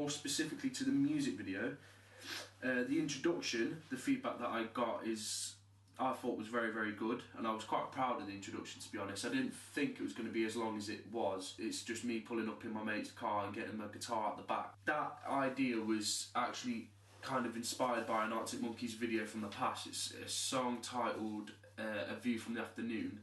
more specifically to the music video, the introduction, the feedback that I got I thought was very, very good, and I was quite proud of the introduction, to be honest. I didn't think it was going to be as long as it was. It's just me pulling up in my mate's car and getting my guitar out the back. That idea was actually kind of inspired by an Arctic Monkeys video from the past. It's a song titled A View from the Afternoon,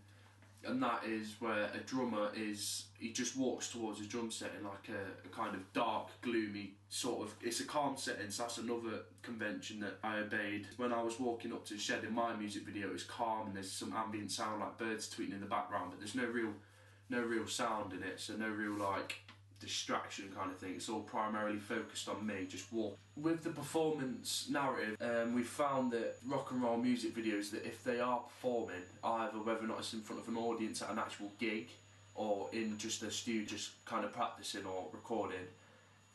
and that is where a drummer he just walks towards his drum set in like a kind of dark, gloomy sort of, it's a calm setting, so that's another convention that I obeyed. When I was walking up to the shed in my music video, it was calm and there's some ambient sound like birds tweeting in the background, but there's no real sound in it, so no real like distraction kind of thing. It's all primarily focused on me, just walk. With the performance narrative, we found that rock and roll music videos, that if they are performing, either whether or not it's in front of an audience at an actual gig or in just a studio just kind of practicing or recording,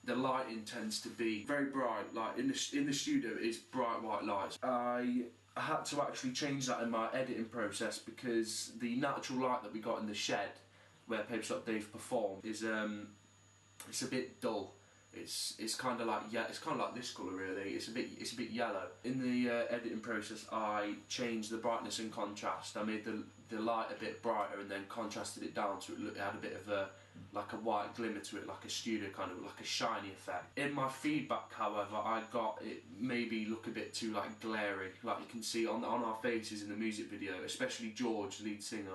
the lighting tends to be very bright. Like in the studio it's bright white lights. I had to actually change that in my editing process because the natural light that we got in the shed where Paper Shop Dave performed is it's a bit dull. It's kind of like, yeah, it's kind of like this colour really. It's a bit yellow. In the editing process, I changed the brightness and contrast. I made the light a bit brighter and then contrasted it down so it had a bit of a white glimmer to it, like a studio kind of, like a shiny effect. In my feedback, however, I got it maybe look a bit too like glary. Like you can see on our faces in the music video, especially George, lead singer.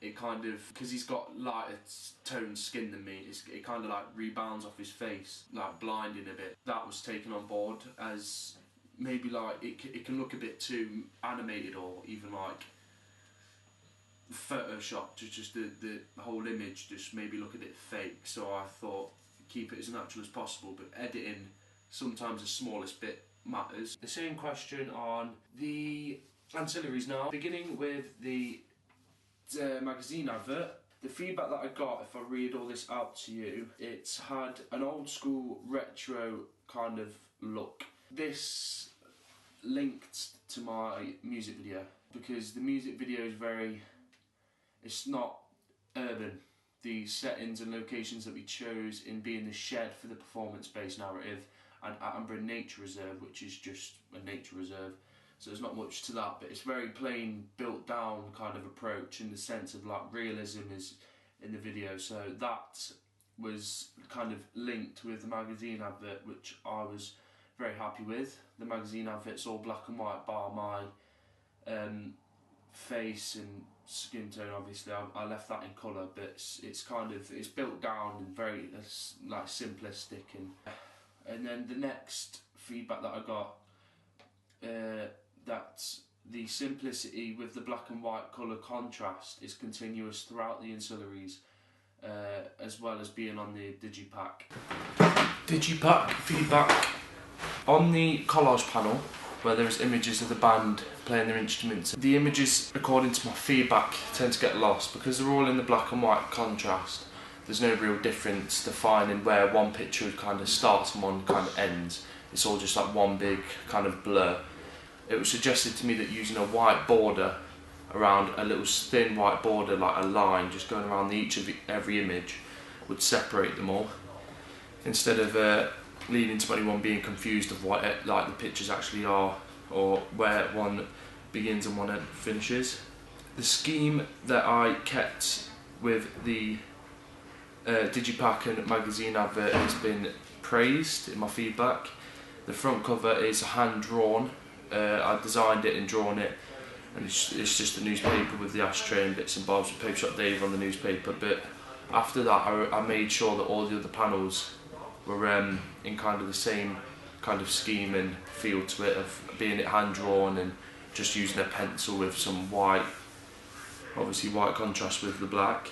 It kind of, because he's got lighter toned skin than me, it kind of like rebounds off his face, like blinding a bit. That was taken on board as maybe like it can look a bit too animated or even like photoshopped, just the whole image just maybe look a bit fake. So I thought keep it as natural as possible, but editing sometimes the smallest bit matters. The same question on the ancillaries now, beginning with the magazine advert. The feedback that I got, if I read all this out to you, it's had an old school retro kind of look. This linked to my music video because the music video is it's not urban. The settings and locations that we chose in being the shed for the performance-based narrative and Attenborough Nature Reserve, which is just a nature reserve. So there's not much to that, but it's very plain, built down kind of approach in the sense of like realism is in the video. So that was kind of linked with the magazine advert, which I was very happy with. The magazine advert's all black and white bar my face and skin tone. Obviously I left that in colour, but it's built down and very like simplistic. And then the next feedback that I got, that the simplicity with the black and white colour contrast is continuous throughout the ancillaries, as well as being on the Digipack. Digipack feedback. On the collage panel, where there's images of the band playing their instruments, the images, according to my feedback, tend to get lost because they're all in the black and white contrast. There's no real difference defining where one picture kind of starts and one kind of ends. It's all just like one big kind of blur. It was suggested to me that using a white border around a little thin white border, like a line just going around each of every image, would separate them all, instead of leading to anyone being confused of what like the pictures actually are or where one begins and one finishes. The scheme that I kept with the Digipack and magazine advert has been praised in my feedback. The front cover is hand-drawn. I designed it and drawn it, and it's just a newspaper with the ashtray and bits and bobs with Paper Shop Dave on the newspaper. But after that I made sure that all the other panels were in kind of the same kind of scheme and feel to it, of being it hand-drawn and just using a pencil with some white, obviously white contrast with the black.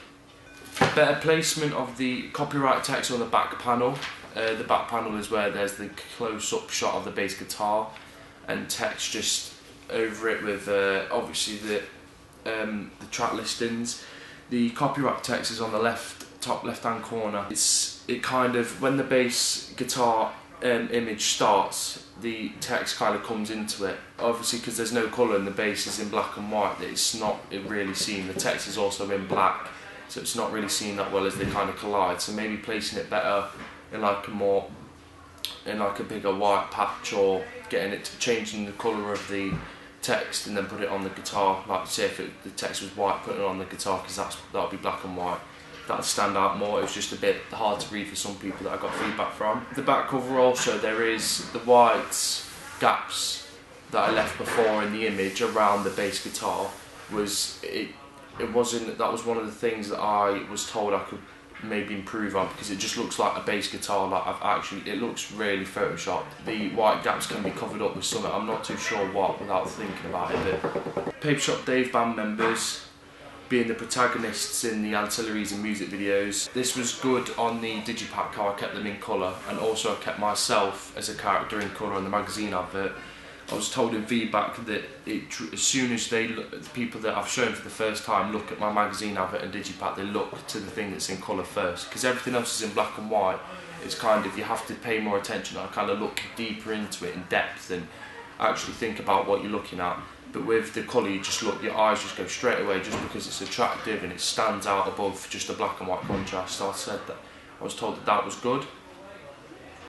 Better placement of the copyright text on the back panel. The back panel is where there's the close-up shot of the bass guitar and text just over it with obviously the track listings. The copyright text is on the top left-hand corner. It kind of, when the bass guitar image starts, the text kind of comes into it. Obviously, because there's no colour and the bass is in black and white, it's not really seen. The text is also in black, so it's not really seen that well as they kind of collide. So maybe placing it better in like a more in like a bigger white patch, or getting it to changing the colour of the text and then put it on the guitar. Like say if the text was white, put it on the guitar, because that would be black and white. That'd stand out more. It was just a bit hard to read for some people that I got feedback from. The back cover also, there is the white gaps that I left before in the image around the bass guitar. It wasn't, that was one of the things that I was told I could maybe improve on, because it just looks like a bass guitar. Like it looks really photoshopped. The white gaps can be covered up with something, I'm not too sure what, without thinking about it. But Paper Shop Dave band members being the protagonists in the ancillaries and music videos. This was good on the digipack, how I kept them in colour, and also I kept myself as a character in colour on the magazine advert. I was told in feedback that as soon as the people that I've shown for the first time look at my magazine advert and digipack, they look to the thing that's in colour first, because everything else is in black and white. It's kind of, you have to pay more attention. I kind of look deeper into it in depth and actually think about what you're looking at. But with the colour, you just look, your eyes just go straight away, just because it's attractive and it stands out above just a black and white contrast. So I was told that was good.